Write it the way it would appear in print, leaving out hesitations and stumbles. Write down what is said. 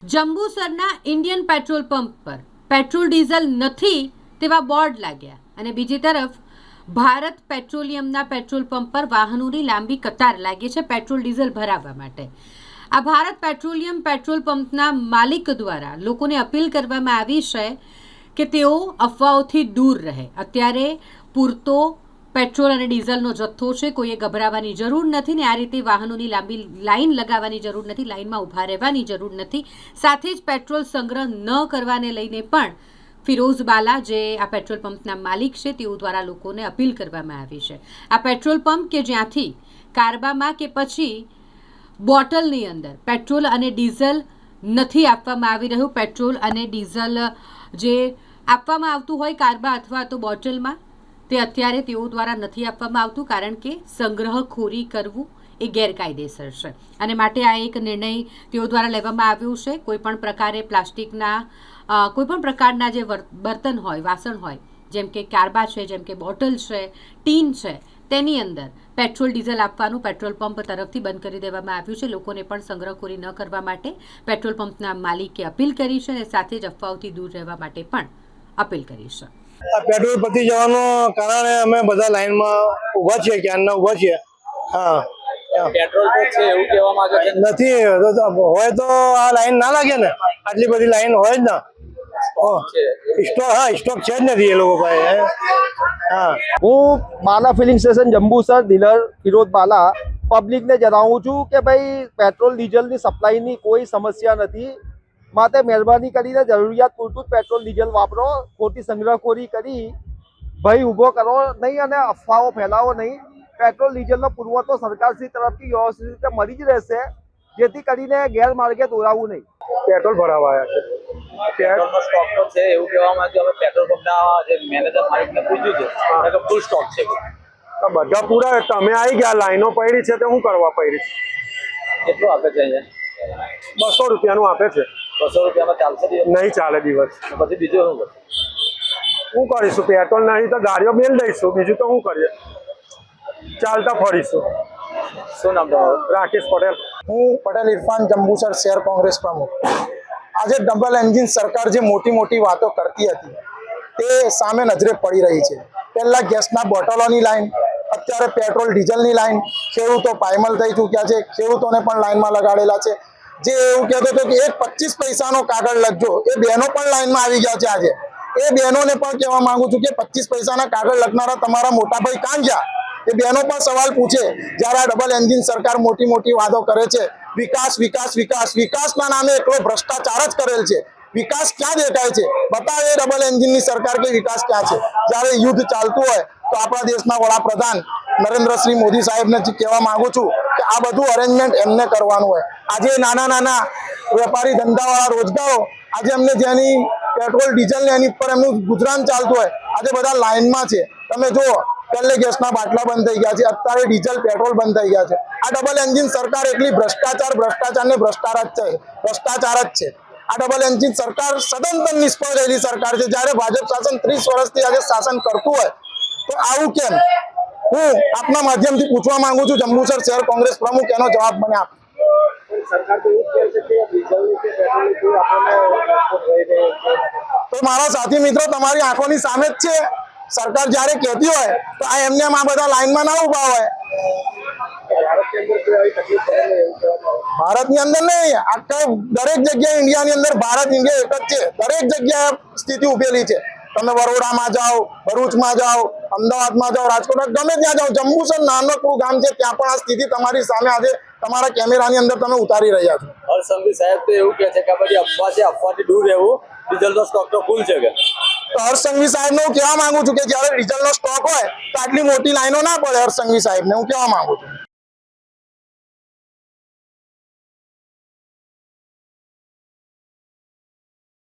જંબુસરના Indian petrol pump પર petrol diesel નથી તેવા બોર્ડ લાગ્યા અને બીજી તરફ ભારત પેટ્રોલિયમના પેટ્રોલ પંપ પર વાહનોની લાંબી કતાર લાગી છે પેટ્રોલ ડીઝલ ભરાવવા માટે। આ ભારત પેટ્રોલિયમ પેટ્રોલ પંપના માલિક દ્વારા લોકોને અપીલ કરવામાં આવી છે કે તેઓ અફવાઓથી દૂર રહે। અત્યારે પૂરતો પેટ્રોલ અને ડીઝલનો જથ્થો છે, કોઈએ ગભરાવાની જરૂર નથી ને આ રીતે વાહનોની લાંબી લાઈન લગાવવાની જરૂર નથી, લાઈનમાં ઊભા રહેવાની જરૂર નથી। સાથે જ પેટ્રોલ સંગ્રહ ન કરવાને લઈને પણ ફિરોઝ બાલા જે આ પેટ્રોલ પંપના માલિક છે તેઓ દ્વારા લોકોને અપીલ કરવામાં આવી છે। આ પેટ્રોલ પંપ કે જ્યાંથી કારબામાં કે પછી બોટલની અંદર પેટ્રોલ અને ડીઝલ નથી આપવામાં આવી રહ્યું, પેટ્રોલ અને ડીઝલ જે આપવામાં આવતું હોય કારબા અથવા તો બોટલમાં તે અત્યારે તેઓ દ્વારા નથી આપવામાં આવતું, કારણ કે સંગ્રહખોરી કરવું એ ગેરકાયદેસર છે અને માટે આ એક નિર્ણય તેઓ દ્વારા લેવામાં આવ્યો છે। કોઈપણ પ્રકારે પ્લાસ્ટિકના કોઈપણ પ્રકારના જે બર્તન હોય, વાસણ હોય, જેમ કે કારબા છે, જેમ કે બોટલ છે, ટીન છે, તેની અંદર પેટ્રોલ ડીઝલ આપવાનું પેટ્રોલ પંપ તરફથી બંધ કરી દેવામાં આવ્યું છે। લોકોને પણ સંગ્રહખોરી ન કરવા માટે પેટ્રોલ પંપના માલિકે અપીલ કરી છે અને સાથે જ અફવાઓથી દૂર રહેવા માટે પણ અપીલ કરી છે। પેટ્રોલ પતી જવાનું કારણે અમે બધા લાઈનમાં ઊભા છીએ, ક્યારના ઊભા છીએ। હા, પેટ્રોલ તો છે એવું કહેવા માંગે છે? નથી હોય તો આ લાઈન ના લાગે ને, આટલી બધી લાઈન હોય જ ને। સ્ટોક, હા સ્ટોક છે જ નથી એ લોકો પાસે। હા, હું Bala filling station Jambusar dealer Firoz Bala પબ્લિકને જણાવું છું કે ભાઈ પેટ્રોલ ડીઝલની સપ્લાયની કોઈ સમસ્યા નથી, માટે મહેરબાની કરીને જરૂરિયાત પૂરતું જ પેટ્રોલ ડીઝલ વાપરો, ખોટી સંગ્રહખોરી કરી ભય ઊભો કરો નહીં અને અફવાઓ ફેલાવો નહીં। પેટ્રોલ ડીઝલનો પુરવઠો સરકારશ્રી તરફથી વ્યવસ્થિત રીતે મળી જ રહેશે, જેથી કરીને ગેરમાર્ગે દોરાવવું નહીં। પેટ્રોલ ભરાવા આવ્યા છે। પેટ્રોલનો સ્ટોક તો છે એવું કહેવામાં આવે છે। હવે પેટ્રોલ પંપના જે મેનેજર માલિકને પૂછ્યું છે કે ફૂલ સ્ટોક છે, બધા પૂરા, તમે આવી ગયા, લાઈનો પડી છે તો શું કરવા પડી? કેટલું આપે છે અહીંયા? 200 રૂપિયાનું આપે છે। 200 રૂપિયામાં ચાલશે દિવસ? નહીં ચાલે દિવસ। પછી બીજું શું કરે? શું કરીશું? પેટ્રોલ નહીં તો ગાડીઓ બેલ દઈશું, બીજું તો શું કરીએ? ચાલતા ફરીશું। શું નામ તમારું? રાકેશ પટેલ। હું પટેલ ઇરફાન, જંબુસર શહેર કોંગ્રેસ પ્રમુખ। આજે ડબલ એન્જિન સરકાર જે મોટી મોટી વાતો કરતી હતી તે સામે નજરે પડી રહી છે। પહેલા ગેસના બોટલોની લાઈન, અત્યારે પેટ્રોલ ડીઝલની લાઈન, ખેડૂતો પાયમલ થઈ ચૂક્યા છે, ખેડૂતોને પણ લાઈનમાં લગાડેલા છે। જે એવું કહેતો હતો કે એક 25 પૈસાનો કાગળ લખજો, એ બહેનો પણ લાઈનમાં આવી ગયા છે। આજે એ બહેનોને પણ કહેવા માંગુ છું કે 25 પૈસાના કાગળ લખનારા તમારા મોટા ભાઈ કાં ગયા? એ બહેનો પણ સવાલ પૂછે, જ્યારે આ ડબલ એન્જિન સરકાર મોટી મોટી વાતો કરે છે, વિકાસ વિકાસ વિકાસ, વિકાસના નામે એકલો ભ્રષ્ટાચાર જ કરેલ છે। વિકાસ ક્યાં દેખાય છે? બતાવે ડબલ એન્જિનની સરકાર કે વિકાસ ક્યાં છે? જ્યારે યુદ્ધ ચાલતું હોય તો આપણા દેશના વડાપ્રધાન નરેન્દ્રશ્રી મોદી સાહેબને કહેવા માંગુ છું કે આ બધું અરેન્જમેન્ટ એમને કરવાનું હોય। આજે નાના નાના વેપારી ધંધાવાળા રોજગારો, આજે એમને જેની પેટ્રોલ ડીઝલ ને એની ઉપર એમનું ગુજરાન ચાલતું હોય, આજે બધા લાઈનમાં છે। તમે જુઓ, પહેલે ગેસના બાટલા બંધ થઈ ગયા છે, અત્યારે ડીઝલ પેટ્રોલ બંધ થઈ ગયા છે। આ ડબલ એન્જિન સરકાર એકલી ભ્રષ્ટાચાર ને ભ્રષ્ટાચાર જ છે। આ ડબલ એન્જિન સરકાર સદંતર નિષ્ફળ ગયેલી સરકાર છે। જ્યારે ભાજપ શાસન 30 વર્ષથી આજે શાસન કરતું હોય તો આવું કેમ? હું આપના માધ્યમથી પૂછવા માંગુ છું, જંબુસર શહેર કોંગ્રેસ પ્રમુખ, એનો જવાબ મને આપ। તો મારા સાથી મિત્રો, તમારી આંખોની સામે જ છે। સરકાર જ્યારે કહેતી હોય તો આ એમને આ બધા લાઈનમાં ના ઉભા હોય। ભારતની અંદર નહીં, આખા દરેક જગ્યાએ ઇન્ડિયાની અંદર ભારત ઇન્ડિયા એક જ છે। દરેક જગ્યાએ સ્થિતિ ઉભેલી છે। તમે બરોડામાં જાઓ, ભરૂચમાં જાઓ, અમદાવાદમાં જાઓ, રાજકોટમાં, ગમે ત્યાં જાઓ, જંબુસર નાનકડું ગામ છે, ત્યાં પણ આ સ્થિતિ તમારી સામે આજે તમારા કેમેરાની અંદર તમે ઉતારી રહ્યા છો। હર્ષસંઘવી સાહેબ તો એવું કહે છે કે બધી અફવા છે, અફવાથી દૂર રહેવું, ડીઝલનો સ્ટોક તો ફૂલ છે કે? તો હર્ષસંઘવી સાહેબને હું કહેવા માંગુ છું કે જ્યારે ડીઝલનો સ્ટોક હોય તો આટલી મોટી લાઈનો ના પડે। હર્ષસંઘવી સાહેબને હું કહેવા માંગુ છું।